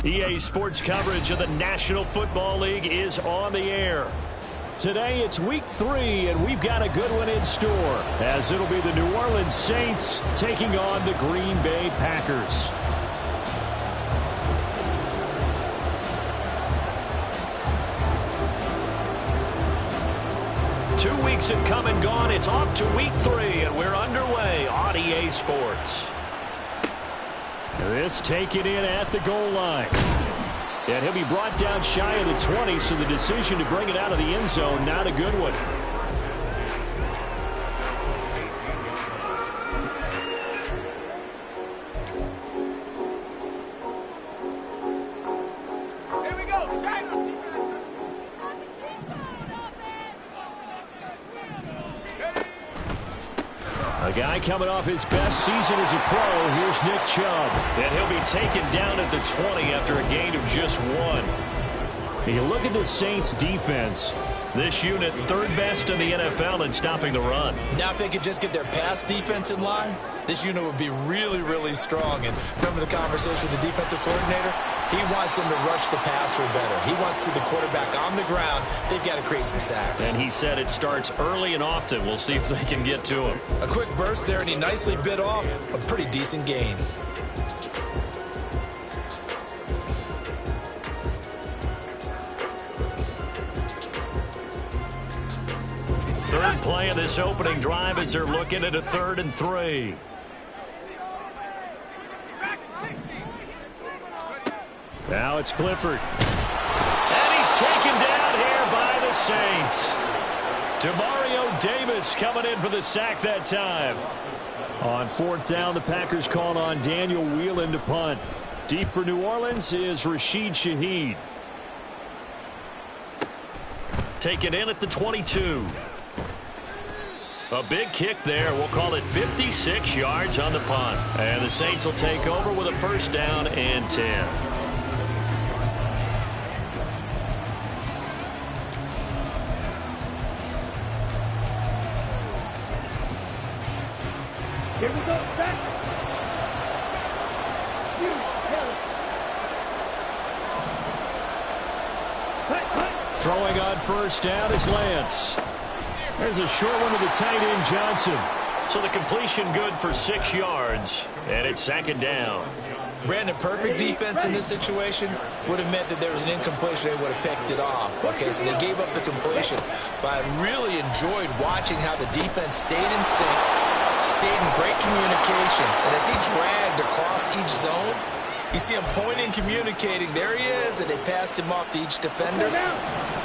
EA Sports coverage of the National Football League is on the air. Today it's week 3, and we've got a good one in store, as it'll be the New Orleans Saints taking on the Green Bay Packers. Two weeks have come and gone. It's off to week 3, and we're underway on EA Sports. This taken in at the goal line. And he'll be brought down shy of the 20, so the decision to bring it out of the end zone, not a good one. A guy coming off his best season as a pro, here's Nick Chubb. And he'll be taken down at the 20 after a gain of just 1. You look at the Saints defense. This unit third best in the NFL in stopping the run. Now if they could just get their pass defense in line, this unit would be really, really strong. And remember the conversation with the defensive coordinator? He wants them to rush the passer better. He wants to see the quarterback on the ground. They've got to create some sacks. And he said it starts early and often. We'll see if they can get to him. A quick burst there, and he nicely bit off a pretty decent gain. Third play of this opening drive as they're looking at a 3rd and 3. Now it's Clifford. And he's taken down here by the Saints. Demario Davis coming in for the sack that time. On 4th down, the Packers call on Daniel Whelan to punt. Deep for New Orleans is Rashid Shaheed. Taken in at the 22. A big kick there. We'll call it 56 yards on the punt. And the Saints will take over with a 1st down and 10. Here we go, back. Throwing on 1st down is Lance. There's a short one to the tight end, Johnson. So the completion good for 6 yards, and it's 2nd down. Brandon, perfect defense in this situation would have meant that there was an incompletion. They would have picked it off. Okay, so they gave up the completion. But I really enjoyed watching how the defense stayed in sync, stayed in great communication. And as he dragged across each zone, you see him pointing, communicating. There he is, and they passed him off to each defender.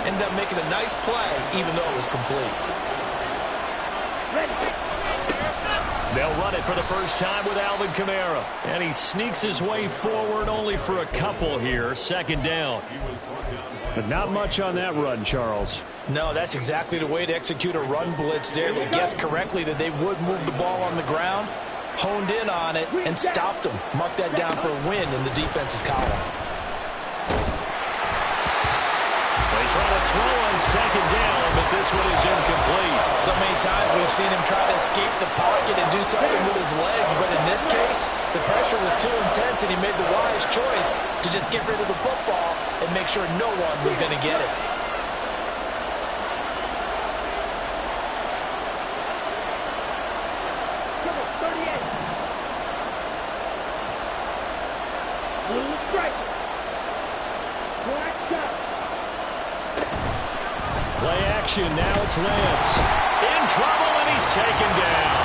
Ended up making a nice play, even though it was complete. They'll run it for the first time with Alvin Kamara. And he sneaks his way forward only for a couple here. 2nd down. But not much on that run, Charles. No, that's exactly the way to execute a run blitz there. They guessed correctly that they would move the ball on the ground, honed in on it, and stopped them. Mark that down for a win in the defense's column. They try to throw on 2nd down, but this one is incomplete. So many times we've seen him try to escape the pocket and do something with his legs, but in this case, the pressure was too intense, and he made the wise choice to just get rid of the football and make sure no one was going to get it. Play action, now it's Lance. In trouble, and he's taken down.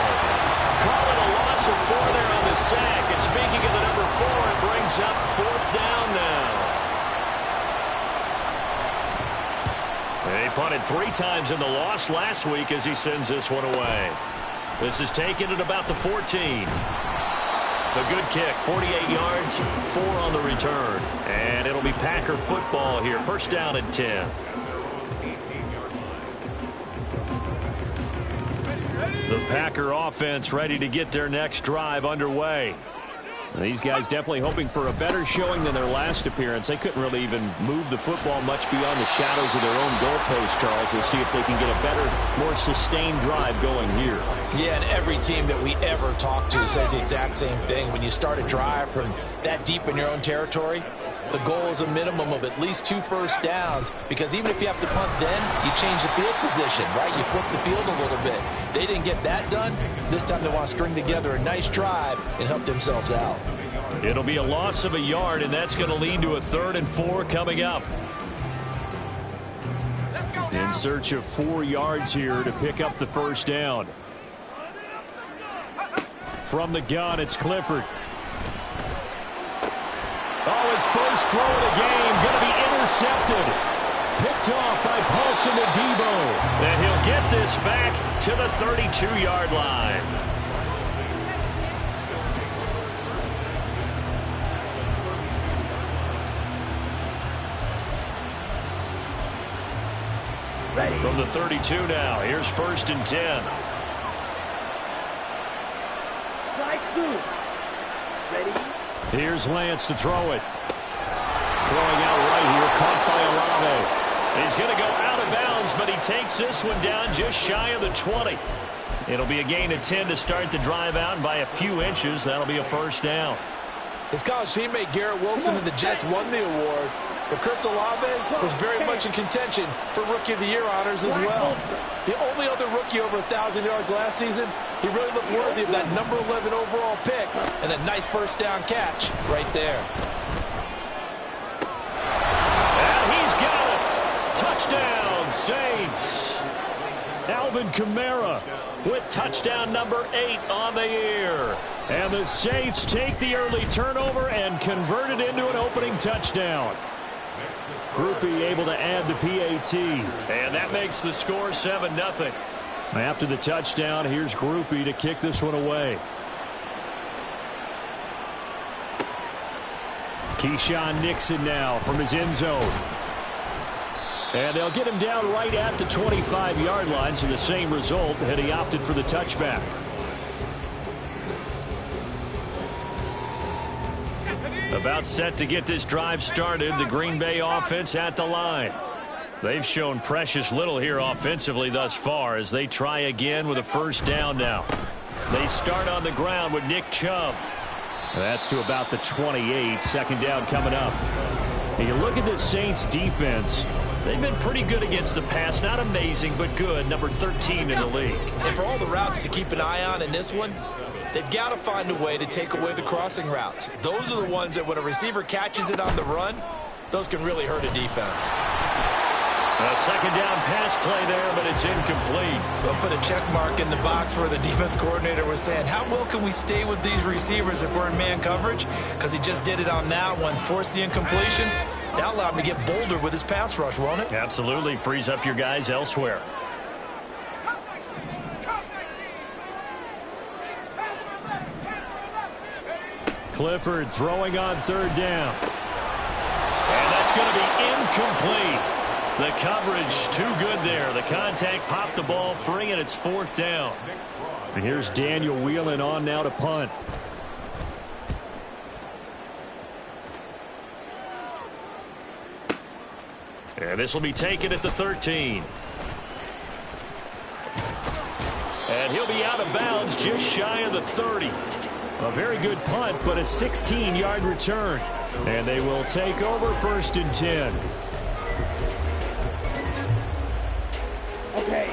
Calling a loss of 4 there on the sack. And speaking of the number 4, it brings up 4th down now. They punted 3 times in the loss last week as he sends this one away. This is taken at about the 14. A good kick, 48 yards, 4 on the return. And it'll be Packer football here. 1st down and 10. The Packer offense ready to get their next drive underway. These guys definitely hoping for a better showing than their last appearance. They couldn't really even move the football much beyond the shadows of their own goalpost, Charles. We'll see if they can get a better, more sustained drive going here. Yeah, and every team that we ever talk to says the exact same thing. When you start a drive from that deep in your own territory, the goal is a minimum of at least 2 first downs, because even if you have to punt then, you change the field position, right? You flip the field a little bit. They didn't get that done. This time they want to string together a nice drive and help themselves out. It'll be a loss of a yard, and that's going to lead to a 3rd and 4 coming up. In search of 4 yards here to pick up the first down. From the gun, it's Clifford. Oh, his first throw of the game going to be intercepted. Picked off by Paulson Adebo. And he'll get this back to the 32-yard line. Ready. From the 32 now, here's 1st and 10. Strike 2. Ready. Here's Lance to throw it. Throwing out right here, caught by Olave. He's going to go out of bounds, but he takes this one down just shy of the 20. It'll be a gain of 10 to start the drive out, and by a few inches, that'll be a first down. His college teammate Garrett Wilson and the Jets won the award, but Chris Olave was very much in contention for Rookie of the Year honors as well. The only other rookie over 1,000 yards last season, he really looked worthy of that number 11 overall pick and a nice first down catch right there. And he's got it. Touchdown, Saints. Alvin Kamara with touchdown number 8 on the year. And the Saints take the early turnover and convert it into an opening touchdown. Groupie able to add the PAT. And that makes the score 7-0. After the touchdown, here's Groupie to kick this one away. Keyshawn Nixon now from his end zone. And they'll get him down right at the 25-yard line, so the same result had he opted for the touchback. About set to get this drive started, the Green Bay offense at the line. They've shown precious little here offensively thus far as they try again with a first down now. They start on the ground with Nick Chubb. That's to about the 28. Second down coming up. And you look at this Saints defense. They've been pretty good against the pass. Not amazing, but good. Number 13 in the league. And for all the routes to keep an eye on in this one, they've got to find a way to take away the crossing routes. Those are the ones that when a receiver catches it on the run, those can really hurt a defense. A second down pass play there, but it's incomplete. They'll put a check mark in the box where the defense coordinator was saying, how well can we stay with these receivers if we're in man coverage? Because he just did it on that one, forced the incompletion. That allowed him to get bolder with his pass rush, won't it? Absolutely. Frees up your guys elsewhere. Clifford throwing on third down. And that's going to be incomplete. The coverage too good there. The contact popped the ball free, and it's fourth down. And here's Daniel Whelan on now to punt. And this will be taken at the 13. And he'll be out of bounds just shy of the 30. A very good punt, but a 16-yard return. And they will take over 1st and 10.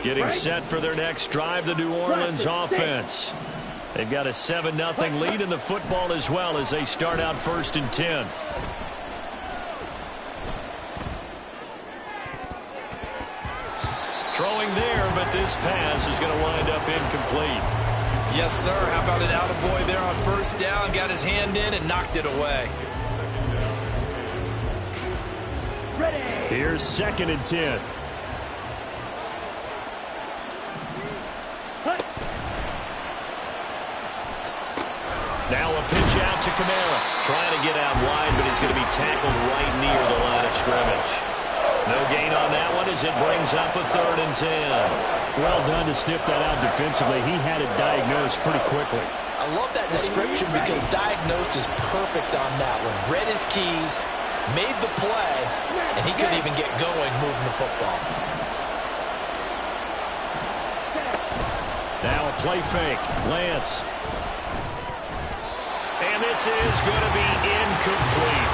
Getting set for their next drive, the New Orleans offense. They've got a 7-0 lead in the football as well as they start out 1st and 10. Throwing there, but this pass is going to wind up incomplete. Yes, sir. How about an attaboy there on first down? Got his hand in and knocked it away. Here's 2nd and 10. Now a pitch out to Kamara. Trying to get out wide, but he's going to be tackled right near the line of scrimmage. No gain on that one as it brings up a 3rd and 10. Well done to sniff that out defensively. He had it diagnosed pretty quickly. I love that description because diagnosed is perfect on that one. Read his keys, made the play, and he couldn't even get going moving the football. Now a play fake. Lance. And this is going to be incomplete.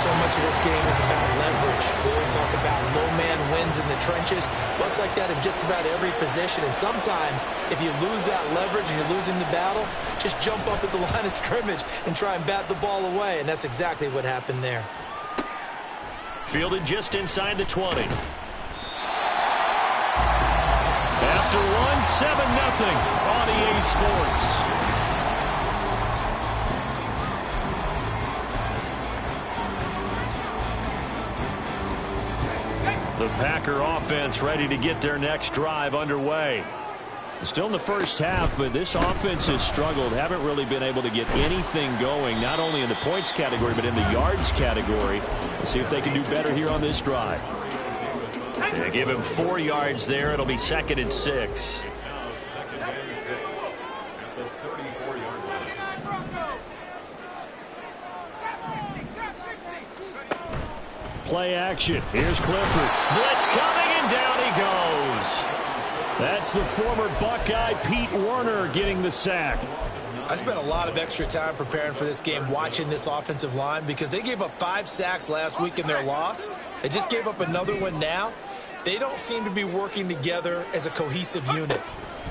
So much of this game is about leverage. We always talk about low man wins in the trenches. Well, it's like that in just about every position. And sometimes, if you lose that leverage and you're losing the battle, just jump up at the line of scrimmage and try and bat the ball away. And that's exactly what happened there. Fielded just inside the 20. After one, 7-0 on EA Sports. The Packer offense ready to get their next drive underway. Still in the first half, but this offense has struggled. Haven't really been able to get anything going, not only in the points category, but in the yards category. Let's see if they can do better here on this drive. They give him 4 yards there. It'll be 2nd and 6. Play action. Here's Clifford. Blitz coming, and down he goes. That's the former Buckeye Pete Werner getting the sack. I spent a lot of extra time preparing for this game, watching this offensive line, because they gave up 5 sacks last week in their loss. They just gave up another one now. They don't seem to be working together as a cohesive unit.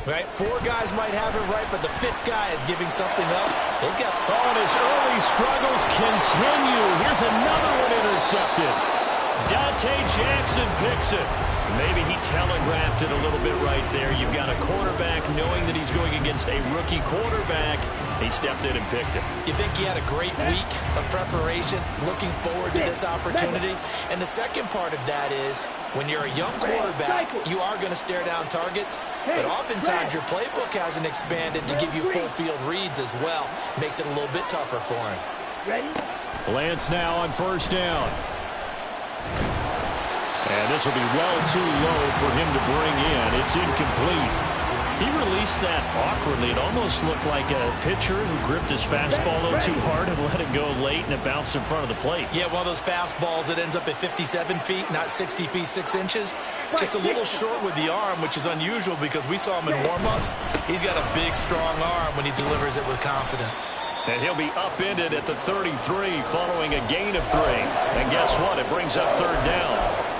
Right? 4 guys might have it right, but the 5th guy is giving something up. They've got... Oh, and his early struggles continue. Here's another one intercepted. Dante Jackson picks it. Maybe he telegraphed it a little bit right there. You've got a quarterback knowing that he's going against a rookie quarterback. He stepped in and picked it. You think he had a great week of preparation, looking forward to this opportunity? And the second part of that is, when you're a young quarterback, you are going to stare down targets, but oftentimes your playbook hasn't expanded to give you full field reads as well. Makes it a little bit tougher for him. Lance now on 1st down. And this will be well too low for him to bring in. It's incomplete. He released that awkwardly. It almost looked like a pitcher who gripped his fastball a little too hard and let it go late, and it bounced in front of the plate. Yeah, one of those fastballs that ends up at 57 feet, not 60 feet, 6 inches. Just a little short with the arm, which is unusual because we saw him in warm-ups. He's got a big, strong arm when he delivers it with confidence. And he'll be upended at the 33 following a gain of 3. And guess what? It brings up 3rd down.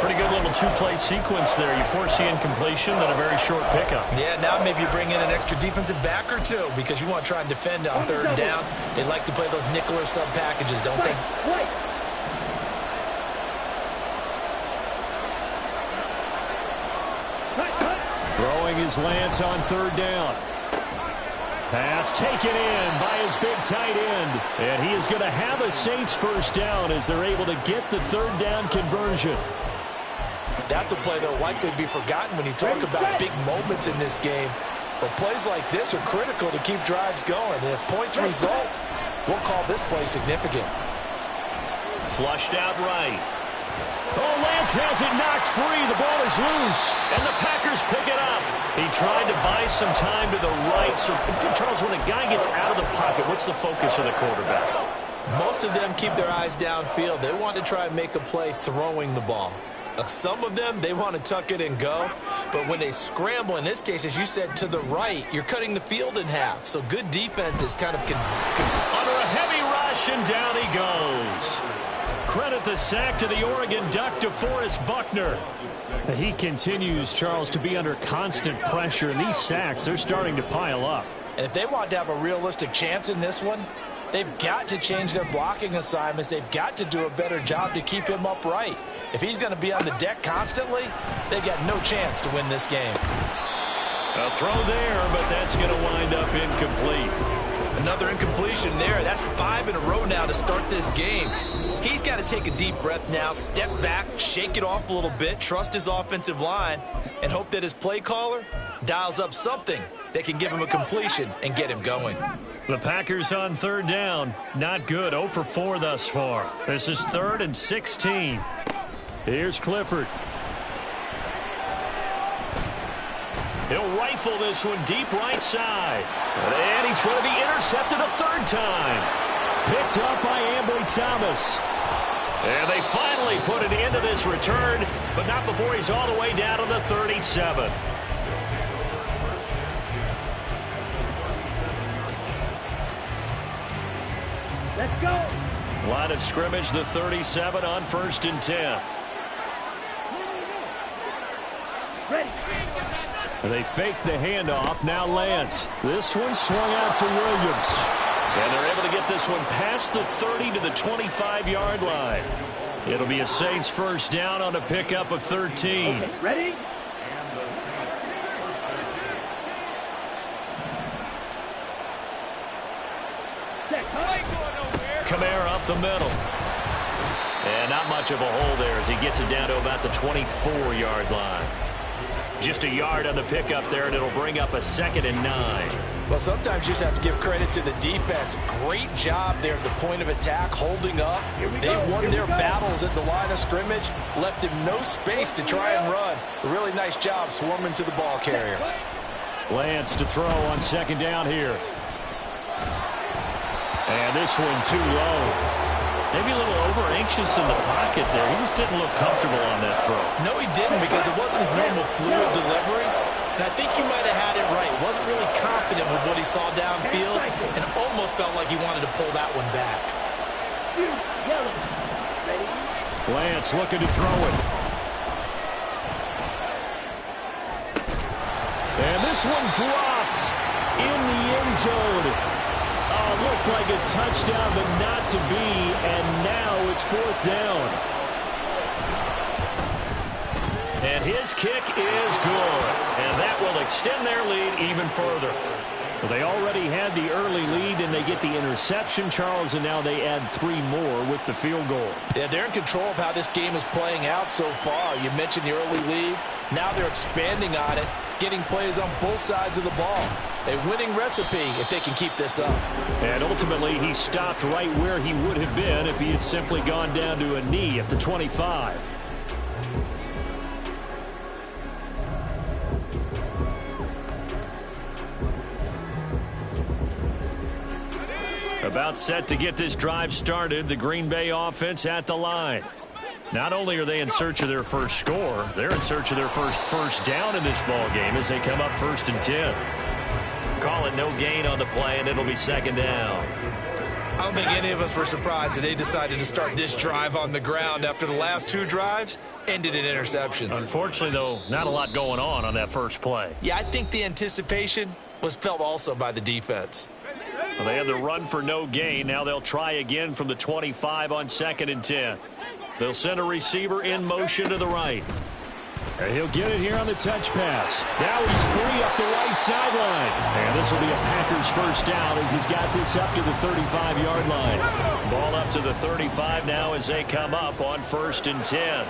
Pretty good little 2-play sequence there. You force the incompletion, then a very short pickup. Yeah, now maybe you bring in an extra defensive back or 2 because you want to try and defend on 3rd down. They like to play those nickel or sub packages, don't they? Throwing his Lance on 3rd down. Pass taken in by his big tight end. And he is going to have a Saints 1st down as they're able to get the 3rd down conversion. That's a play that will likely be forgotten when you talk about big moments in this game. But plays like this are critical to keep drives going. And if points result, we'll call this play significant. Flushed out right. Oh, Lance has it knocked free. The ball is loose, and the Packers pick it up. He tried to buy some time to the right. So, Charles, when a guy gets out of the pocket, what's the focus of the quarterback? Most of them keep their eyes downfield. They want to try and make a play throwing the ball. Some of them, they want to tuck it and go. But when they scramble, in this case, as you said, to the right, you're cutting the field in half. So good defense is kind of... Under a heavy rush, and down he goes. Credit the sack to the Oregon Duck, DeForest Buckner. He continues, Charles, to be under constant pressure. And these sacks, they're starting to pile up. And if they want to have a realistic chance in this one, they've got to change their blocking assignments. They've got to do a better job to keep him upright. If he's going to be on the deck constantly, they've got no chance to win this game. A throw there, but that's going to wind up incomplete. Another incompletion there. That's 5 in a row now to start this game. He's got to take a deep breath now, step back, shake it off a little bit, trust his offensive line, and hope that his play caller dials up something that can give him a completion and get him going. The Packers on 3rd down. Not good. 0 for 4 thus far. This is 3rd and 16. Here's Clifford. He'll rifle this one deep right side. And he's going to be intercepted a 3rd time. Picked up by Ambry Thomas. And they finally put an end to this return, but not before he's all the way down to the 37. Let's go. Line of scrimmage, the 37 on 1st and 10. Ready. They fake the handoff. Now Lance. This one swung out to Williams. And they're able to get this one past the 30 to the 25-yard line. It'll be a Saints first down on a pickup of 13. Okay, ready? Kamara up the middle. And not much of a hole there as he gets it down to about the 24-yard line. Just a yard on the pickup there, and it'll bring up a 2nd and 9. Well, sometimes you just have to give credit to the defense. Great job there at the point of attack, holding up. They won their battles at the line of scrimmage, left him no space to try and run. A really nice job swarming to the ball carrier. Lance to throw on 2nd down here. And this one too low. Maybe a little over-anxious in the pocket there. He just didn't look comfortable on that throw. No, he didn't, because it wasn't his normal fluid delivery. And I think he might have had it right. Wasn't really confident with what he saw downfield and almost felt like he wanted to pull that one back. Lance looking to throw it. And this one dropped in the end zone. Looked like a touchdown, but not to be, and now it's 4th down. And his kick is good, and that will extend their lead even further. Well, they already had the early lead, and they get the interception, Charles, and now they add 3 more with the field goal. Yeah, they're in control of how this game is playing out so far. You mentioned the early lead. Now they're expanding on it, getting plays on both sides of the ball. A winning recipe if they can keep this up. And ultimately, he stopped right where he would have been if he had simply gone down to a knee at the 25. About set to get this drive started, the Green Bay offense at the line. Not only are they in search of their first score, they're in search of their first down in this ball game as they come up 1st and 10. Call it no gain on the play, and it'll be 2nd down. I don't think any of us were surprised that they decided to start this drive on the ground after the last 2 drives ended in interceptions. Unfortunately, though, not a lot going on that first play. Yeah, I think the anticipation was felt also by the defense. Well, they had the run for no gain. Now they'll try again from the 25 on 2nd and 10. They'll send a receiver in motion to the right. And he'll get it here on the touch pass. Now he's free up the right sideline. And this will be a Packers first down as he's got this up to the 35-yard line. Ball up to the 35 now as they come up on 1st and 10.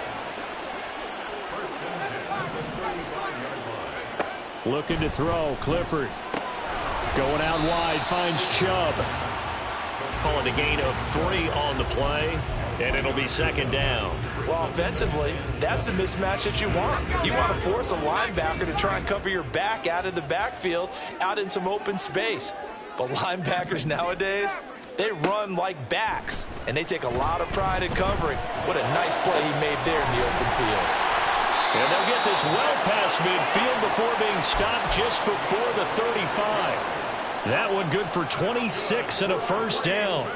Looking to throw, Clifford. Going out wide, finds Chubb. Calling a gain of 3 on the play, and it'll be 2nd down. Well, offensively, that's the mismatch that you want. You want to force a linebacker to try and cover your back out of the backfield, out in some open space. But linebackers nowadays, they run like backs, and they take a lot of pride in covering. What a nice play he made there in the open field. And they'll get this well past midfield before being stopped just before the 35. That one good for 26 and a first down.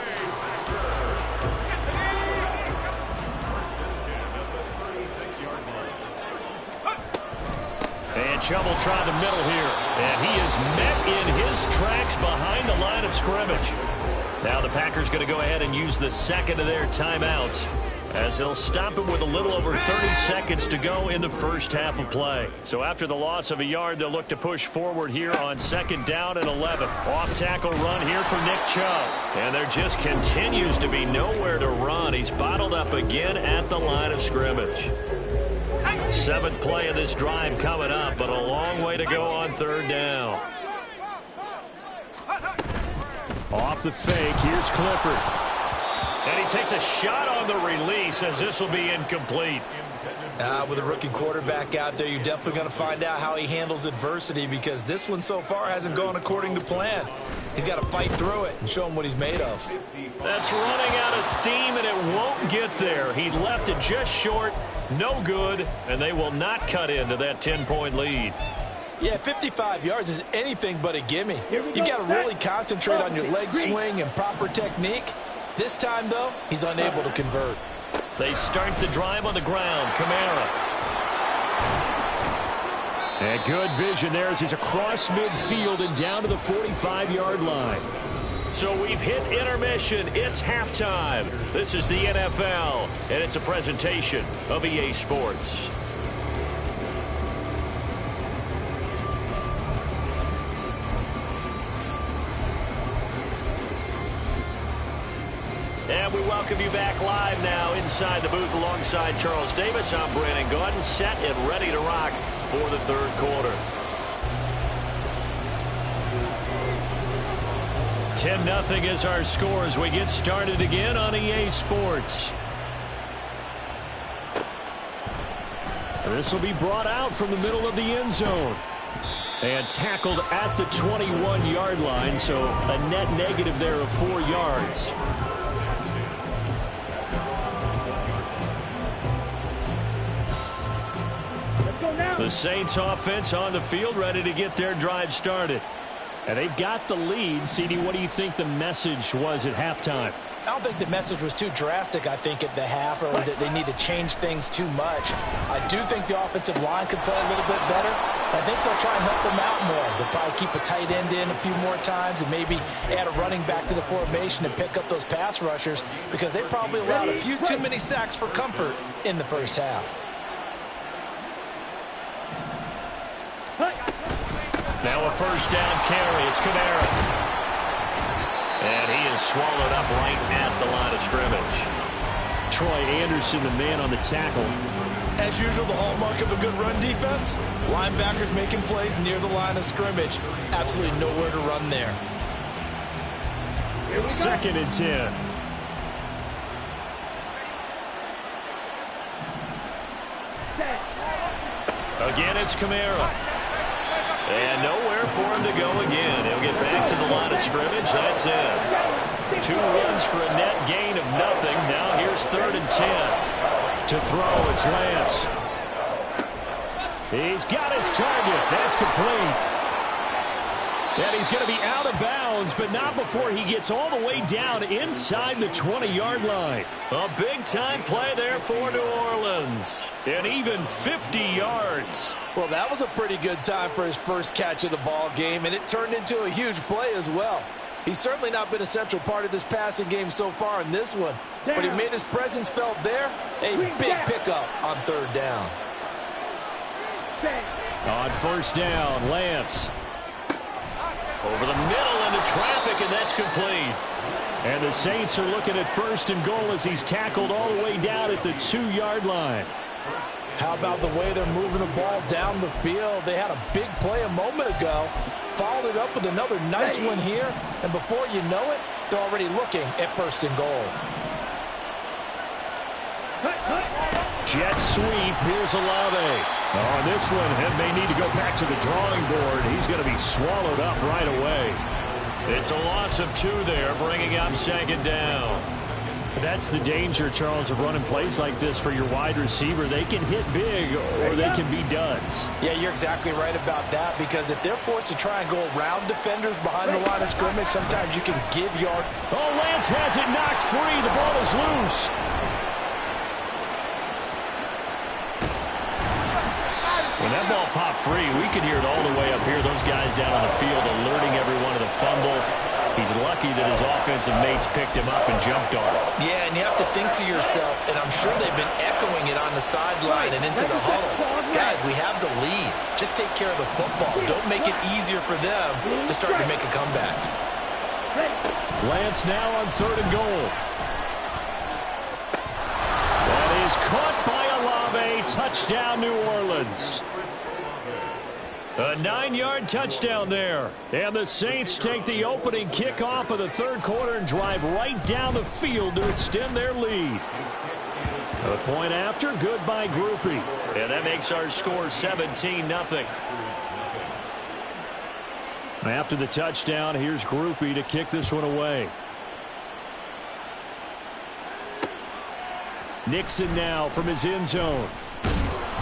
And Chubb will try the middle here. And he is met in his tracks behind the line of scrimmage. Now the Packers going to go ahead and use the 2nd of their timeouts, as they'll stop him with a little over 30 seconds to go in the first half of play. So after the loss of a yard, they'll look to push forward here on 2nd down and 11. Off-tackle run here for Nick Chubb. And there just continues to be nowhere to run. He's bottled up again at the line of scrimmage. 7th play of this drive coming up, but a long way to go on 3rd down. Off the fake, here's Clifford. And he takes a shot on the release as this will be incomplete. With a rookie quarterback out there, you're definitely going to find out how he handles adversity, because this one so far hasn't gone according to plan. He's got to fight through it and show him what he's made of. That's running out of steam, and it won't get there. He left it just short, no good, and they will not cut into that 10-point lead. Yeah, 55 yards is anything but a gimme. You've got to really concentrate on your leg swing and proper technique. This time, though, he's unable to convert. They start the drive on the ground. Kamara. And good vision there as he's across midfield and down to the 45-yard line. So we've hit intermission. It's halftime. This is the NFL, and it's a presentation of EA Sports. And we welcome you back live now inside the booth alongside Charles Davis. I'm Brandon Gaudin, set and ready to rock for the third quarter. 10-0 is our score as we get started again on EA Sports. This will be brought out from the middle of the end zone. And tackled at the 21-yard line, so a net negative there of 4 yards. The Saints offense on the field ready to get their drive started. And they've got the lead. CD, what do you think the message was at halftime? I don't think the message was too drastic, I think, at the half, or that they need to change things too much. I do think the offensive line could play a little bit better. I think they'll try and help them out more. They'll probably keep a tight end in a few more times and maybe add a running back to the formation and pick up those pass rushers because they probably allowed a few too many sacks for comfort in the first half. Now a first down carry. It's Kamara. And he is swallowed up right at the line of scrimmage. Troy Anderson, the man on the tackle. As usual, the hallmark of a good run defense, linebackers making plays near the line of scrimmage. Absolutely nowhere to run there. 2nd and 10. Again, it's Kamara. And nowhere for him to go again. He'll get back to the line of scrimmage. That's it. 2 runs for a net gain of nothing. Now here's 3rd and 10. To throw, it's Lance. He's got his target. That's complete. And he's going to be out of bounds, but not before he gets all the way down inside the 20-yard line. A big-time play there for New Orleans. And even 50 yards. Well, that was a pretty good time for his first catch of the ball game, and it turned into a huge play as well. He's certainly not been a central part of this passing game so far in this one, but he made his presence felt there. A big pickup on 3rd down. On 1st down, Lance. Over the middle into traffic, and that's complete. And the Saints are looking at 1st and goal as he's tackled all the way down at the 2-yard line. How about the way they're moving the ball down the field? They had a big play a moment ago, followed it up with another nice one here, and before you know it, they're already looking at 1st and goal. Jet sweep. Here's Olave. On this one, and may need to go back to the drawing board. He's going to be swallowed up right away. It's a loss of 2 there, bringing up 2nd down. That's the danger, Charles, of running plays like this for your wide receiver. They can hit big or they can be duds. Yeah, you're exactly right about that, because if they're forced to try and go around defenders behind the line of scrimmage, sometimes you can give yard. Oh, Lance has it knocked free. The ball is loose. When that ball popped free, we could hear it all the way up here. Those guys down on the field alerting everyone of the fumble. He's lucky that his offensive mates picked him up and jumped on it. Yeah, and you have to think to yourself, and I'm sure they've been echoing it on the sideline and into the huddle. Guys, we have the lead. Just take care of the football. Don't make it easier for them to start to make a comeback. Lance now on 3rd and goal. That is caught by Olave. Touchdown, New Orleans. A 9-yard touchdown there. And the Saints take the opening kickoff of the 3rd quarter and drive right down the field to extend their lead. A point after, good by Grupe. And that makes our score 17-0. After the touchdown, here's Grupe to kick this one away. Nixon now from his end zone.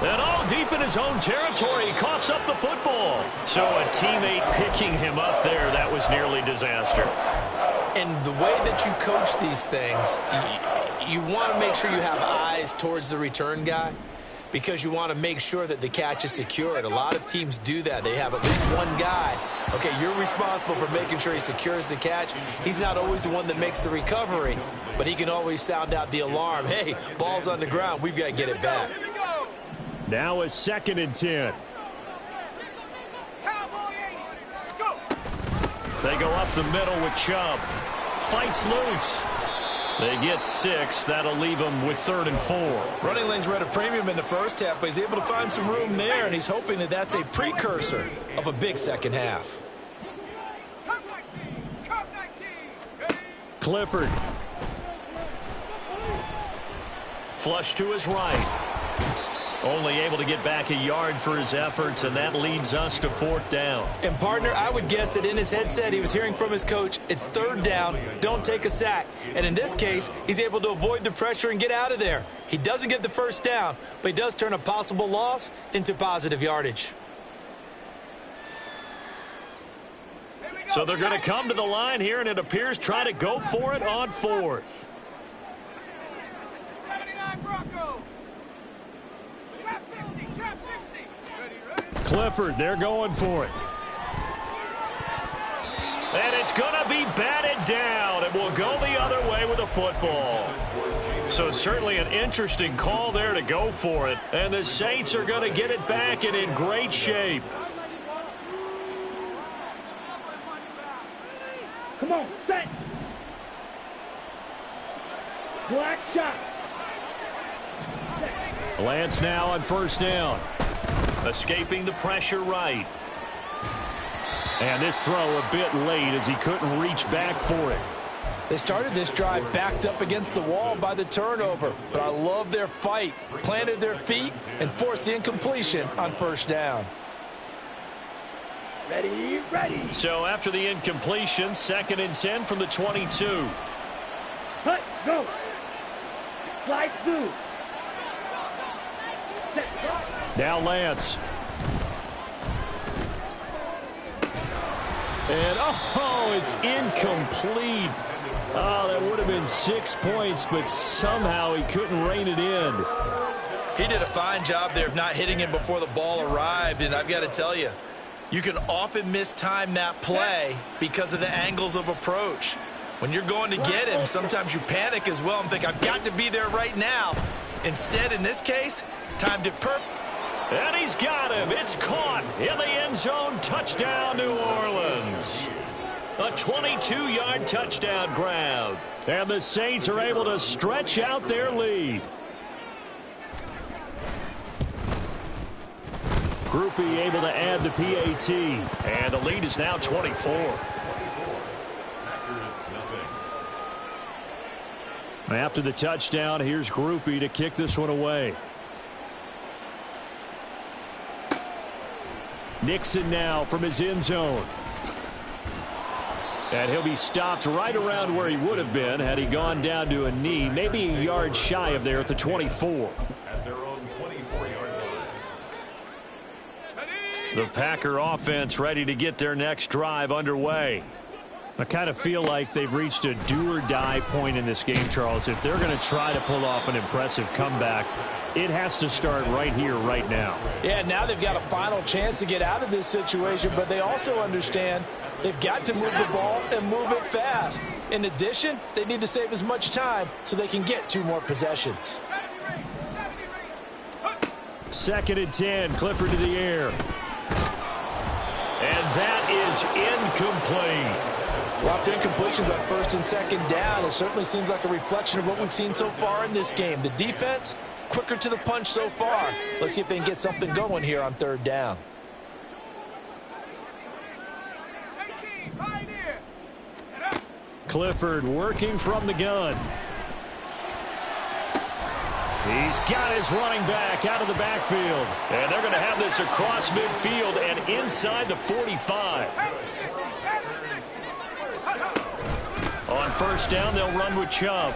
And all deep in his own territory, he coughs up the football. So a teammate picking him up there, that was nearly disaster. And the way that you coach these things, you want to make sure you have eyes towards the return guy because you want to make sure that the catch is secured. A lot of teams do that. They have at least one guy. Okay, you're responsible for making sure he secures the catch. He's not always the one that makes the recovery, but he can always sound out the alarm. Hey, ball's on the ground. We've got to get it back. Now a 2nd and 10. They go up the middle with Chubb. Fights loose. They get 6. That'll leave them with 3rd and 4. Running lanes were at a premium in the first half, but he's able to find some room there, and he's hoping that that's a precursor of a big second half. Clifford. Flush to his right. Only able to get back a yard for his efforts, and that leads us to 4th down. And, partner, I would guess that in his headset he was hearing from his coach, it's 3rd down, don't take a sack. And in this case, he's able to avoid the pressure and get out of there. He doesn't get the 1st down, but he does turn a possible loss into positive yardage. So they're going to come to the line here, and it appears try to go for it on 4th. 79 Bronco. Trap 60, trap 60. Clifford, they're going for it. And it's going to be batted down, and will go the other way with the football. So certainly an interesting call there to go for it. And the Saints are going to get it back and in great shape. Come on, set. Black shot. Lance now on 1st down. Escaping the pressure right. And this throw a bit late as he couldn't reach back for it. They started this drive backed up against the wall by the turnover, but I love their fight. Planted their feet and forced the incompletion on 1st down. Ready, ready. So after the incompletion, 2nd and 10 from the 22. Hut, go. Slide through. Now Lance. And, oh, it's incomplete. Oh, that would have been 6 points, but somehow he couldn't rein it in. He did a fine job there of not hitting him before the ball arrived, and I've got to tell you, you can often mistime that play because of the angles of approach. When you're going to get him, sometimes you panic as well and think, I've got to be there right now. Instead, in this case, timed it perfect. And he's got him. It's caught in the end zone. Touchdown, New Orleans. A 22-yard touchdown grab. And the Saints are able to stretch out their lead. Groupie able to add the PAT. And the lead is now 24. After the touchdown, here's Groupie to kick this one away. Nixon now from his end zone. And he'll be stopped right around where he would have been had he gone down to a knee, maybe a yard shy of there at the 24. At their own 24-yard line. The Packer offense ready to get their next drive underway. I kind of feel like they've reached a do-or-die point in this game, Charles. If they're going to try to pull off an impressive comeback, it has to start right here, right now. Yeah, now they've got a final chance to get out of this situation, but they also understand they've got to move the ball and move it fast. In addition, they need to save as much time so they can get 2 more possessions. 2nd and 10, Clifford to the air. And that is incomplete. Lots of incompletions on 1st and 2nd down. It certainly seems like a reflection of what we've seen so far in this game. The defense, quicker to the punch so far. Let's see if they can get something going here on 3rd down. Clifford working from the gun. He's got his running back out of the backfield. And they're going to have this across midfield and inside the 45. On 1st down, they'll run with Chubb.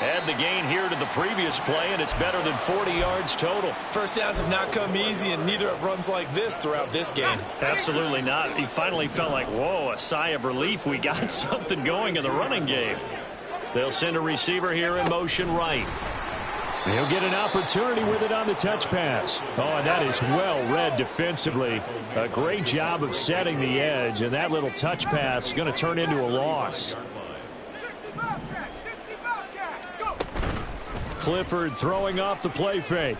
Add the gain here to the previous play, and it's better than 40 yards total. First downs have not come easy, and neither have runs like this throughout this game. Absolutely not. He finally felt like, whoa, a sigh of relief. We got something going in the running game. They'll send a receiver here in motion right. He'll get an opportunity with it on the touch pass. Oh, and that is well read defensively. A great job of setting the edge, and that little touch pass is going to turn into a loss. Clifford throwing off the play fake.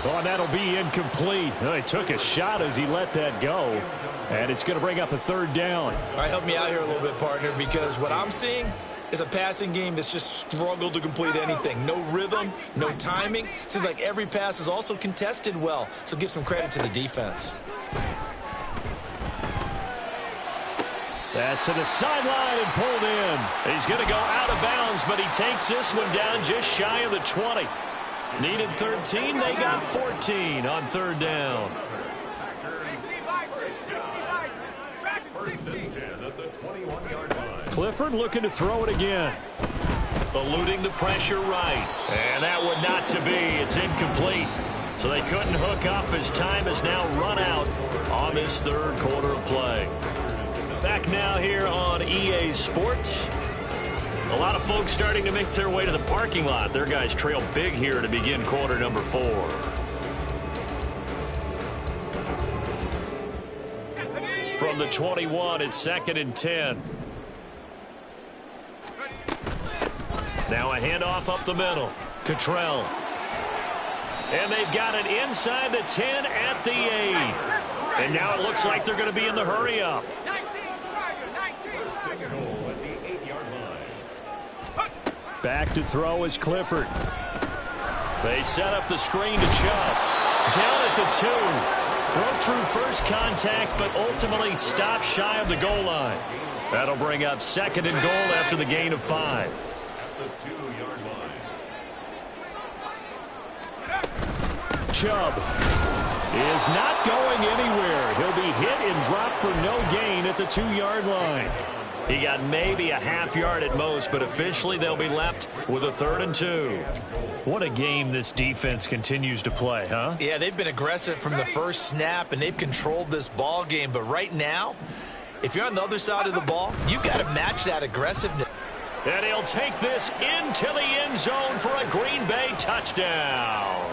Oh, and that'll be incomplete. Oh, he took a shot as he let that go, and it's going to bring up a third down. All right, help me out here a little bit, partner, because what I'm seeing is a passing game that's just struggled to complete anything. No rhythm, no timing. Seems like every pass is also contested well, so give some credit to the defense. Pass to the sideline and pulled in. He's going to go out of bounds, but he takes this one down just shy of the 20. Needed 13. They got 14 on third down. First and 10 at the 21-yard line. Clifford looking to throw it again. Eluding the pressure right. And that would not to be. It's incomplete. So they couldn't hook up as time has now run out on this third quarter of play. Back now here on EA Sports. A lot of folks starting to make their way to the parking lot. Their guys trail big here to begin quarter number 4. From the 21, it's 2nd and 10. Now a handoff up the middle. Cottrell. And they've got it inside the 10 at the 8. And now it looks like they're going to be in the hurry up. Back to throw is Clifford. They set up the screen to Chubb. Down at the 2. Broke through first contact, but ultimately stopped shy of the goal line. That'll bring up 2nd and goal after the gain of 5. At the 2-yard line. Chubb is not going anywhere. He'll be hit and dropped for no gain at the 2-yard line. He got maybe a half yard at most, but officially they'll be left with a 3rd and 2. What a game this defense continues to play, huh? Yeah, they've been aggressive from the first snap, and they've controlled this ball game. But right now, if you're on the other side of the ball, you've got to match that aggressiveness. And he'll take this into the end zone for a Green Bay touchdown.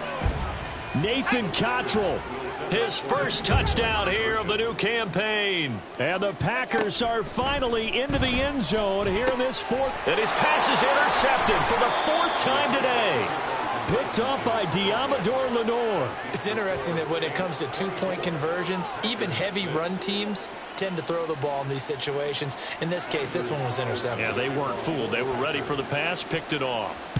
Nathan Cottrell, his first touchdown here of the new campaign. And the Packers are finally into the end zone here in this 4th. And his pass is intercepted for the 4th time today. Picked up by Diamador Lenore. It's interesting that when it comes to two-point conversions, even heavy run teams tend to throw the ball in these situations. In this case, this one was intercepted. Yeah, they weren't fooled. They were ready for the pass, picked it off.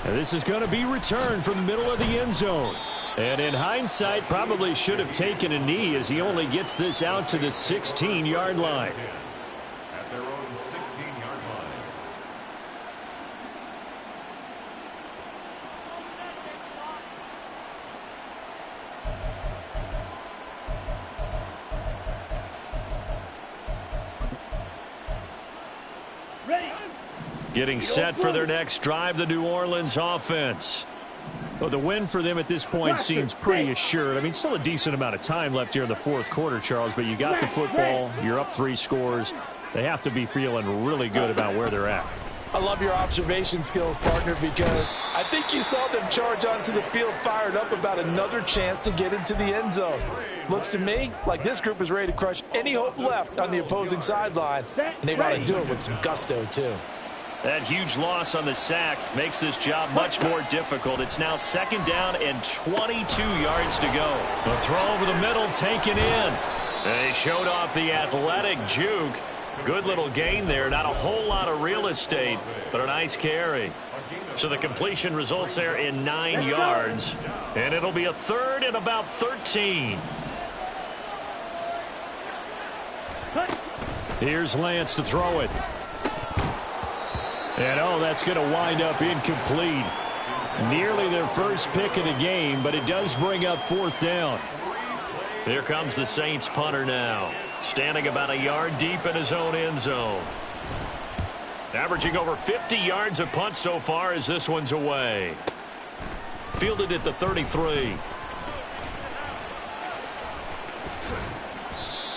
And this is going to be returned from the middle of the end zone. And in hindsight, probably should have taken a knee as he only gets this out to the 16-yard line. At their own 16-yard line. Ready. Getting set for their next drive, the New Orleans offense. Well, the win for them at this point seems pretty assured. I mean, still a decent amount of time left here in the 4th quarter, Charles, but you got the football, you're up 3 scores. They have to be feeling really good about where they're at. I love your observation skills, partner, because I think you saw them charge onto the field fired up about another chance to get into the end zone. Looks to me like this group is ready to crush any hope left on the opposing sideline, and they want to do it with some gusto, too. That huge loss on the sack makes this job much more difficult. It's now 2nd down and 22 yards to go. The throw over the middle taken in. They showed off the athletic juke. Good little gain there. Not a whole lot of real estate, but a nice carry. So the completion results there in 9 yards. And it'll be a 3rd and about 13. Here's Lance to throw it. And, oh, that's going to wind up incomplete. Nearly their first pick of the game, but it does bring up 4th down. Here comes the Saints punter now. standing about a yard deep in his own end zone. Averaging over 50 yards a punt so far as this one's away. Fielded at the 33.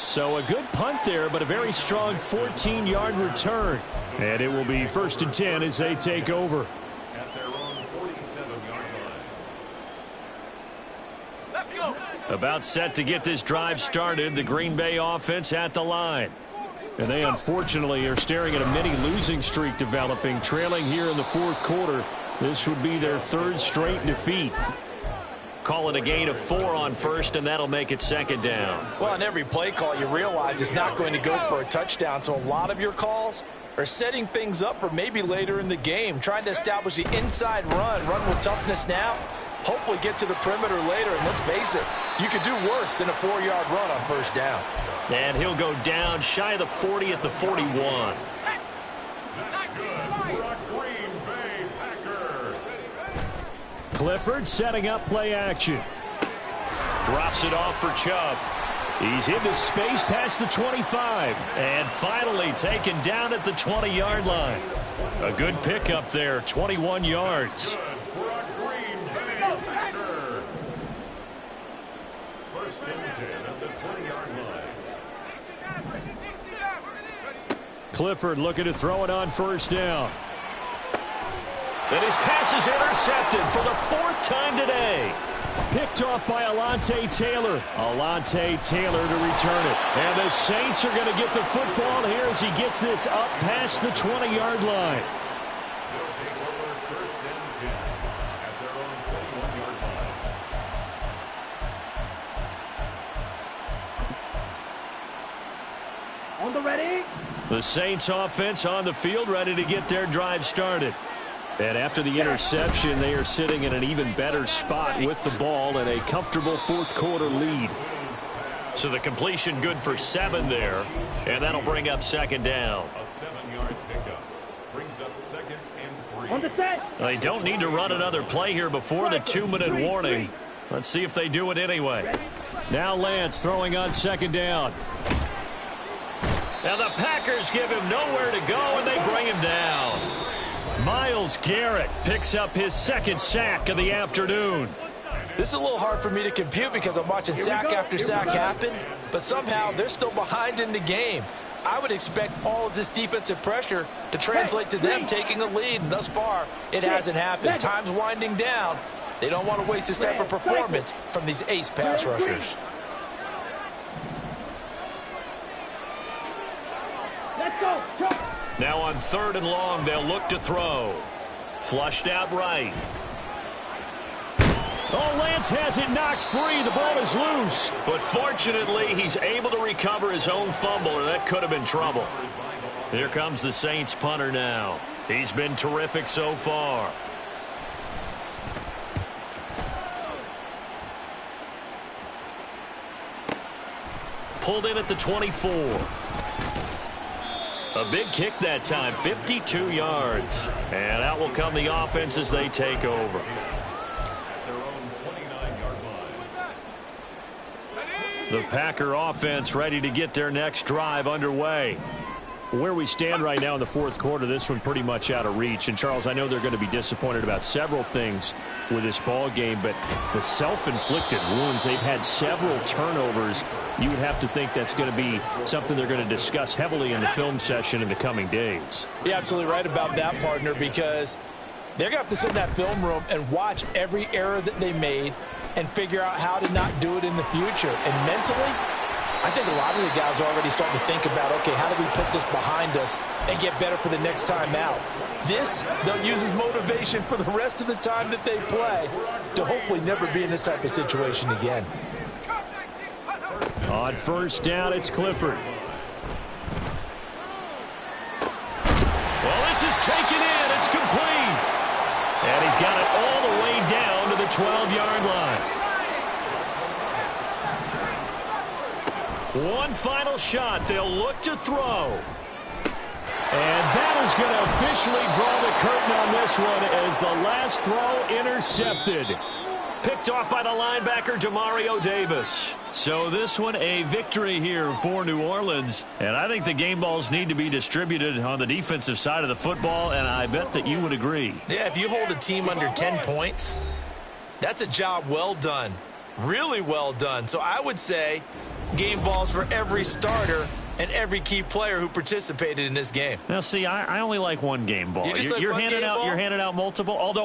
So a good punt there, but a very strong 14-yard return. And it will be 1st and 10 as they take over. About set to get this drive started. The Green Bay offense at the line. And they unfortunately are staring at a mini losing streak developing, trailing here in the 4th quarter. This would be their 3rd straight defeat. Call it a gain of 4 on first, and that'll make it 2nd down. Well, on every play call, you realize it's not going to go for a touchdown, so a lot of your calls are setting things up for maybe later in the game, trying to establish the inside run with toughness now, hopefully get to the perimeter later, and let's face it, you could do worse than a 4-yard run on 1st down. And he'll go down shy of the 40 at the 41. Clifford setting up play action. Drops it off for Chubb. He's into space past the 25. And finally taken down at the 20-yard line. A good pickup there, 21 yards. Clifford looking to throw it on 1st down. And his pass is intercepted for the 4th time today. Picked off by Alontae Taylor. Alontae Taylor to return it. And the Saints are going to get the football here as he gets this up past the 20-yard line. On the ready. The Saints offense on the field, ready to get their drive started. And after the interception, they are sitting in an even better spot with the ball and a comfortable 4th quarter lead. So the completion good for 7 there, and that'll bring up 2nd down. A 7-yard pickup brings up 2nd and 3. On the set. They don't need to run another play here before the 2-minute warning. Let's see if they do it anyway. Now Lance throwing on 2nd down. Now the Packers give him nowhere to go, and they bring him down. Myles Garrett picks up his 2nd sack of the afternoon. This is a little hard for me to compute because I'm watching sack after sack happen, but somehow they're still behind in the game. I would expect all of this defensive pressure to translate to them taking a lead, and thus far, it hasn't happened. Time's winding down. They don't want to waste this type of performance from these ace pass rushers. Let's go. Now on 3rd and long, they'll look to throw. Flushed out right. Oh, Lance has it knocked free. The ball is loose. But fortunately, he's able to recover his own fumble, or that could have been trouble. Here comes the Saints punter now. He's been terrific so far. Pulled in at the 24. A big kick that time, 52 yards. And out will come the offense as they take over. The Packer offense ready to get their next drive underway. Where we stand right now in the 4th quarter, this one pretty much out of reach. And, Charles, I know they're going to be disappointed about several things with this ball game, but the self-inflicted wounds, they've had several turnovers. You would have to think that's going to be something they're going to discuss heavily in the film session in the coming days. You're absolutely right about that, partner, because they're going to have to sit in that film room and watch every error that they made and figure out how to not do it in the future. And mentally, I think a lot of the guys are already starting to think about, okay, how do we put this behind us and get better for the next time out? This, they'll use as motivation for the rest of the time that they play to hopefully never be in this type of situation again. On 1st down, it's Clifford. Well, this is taken in. It's complete. And he's got it all the way down to the 12-yard line. One final shot. They'll look to throw. And that is going to officially draw the curtain on this one as the last throw intercepted. Picked off by the linebacker, Demario Davis. So this one a victory here for New Orleans. And I think the game balls need to be distributed on the defensive side of the football, and I bet that you would agree. Yeah, if you hold a team under 10 points, that's a job well done. Really well done. So I would say game balls for every starter and every key player who participated in this game. Now, see, I only like one game ball. You just like one game ball? You're handing out multiple, although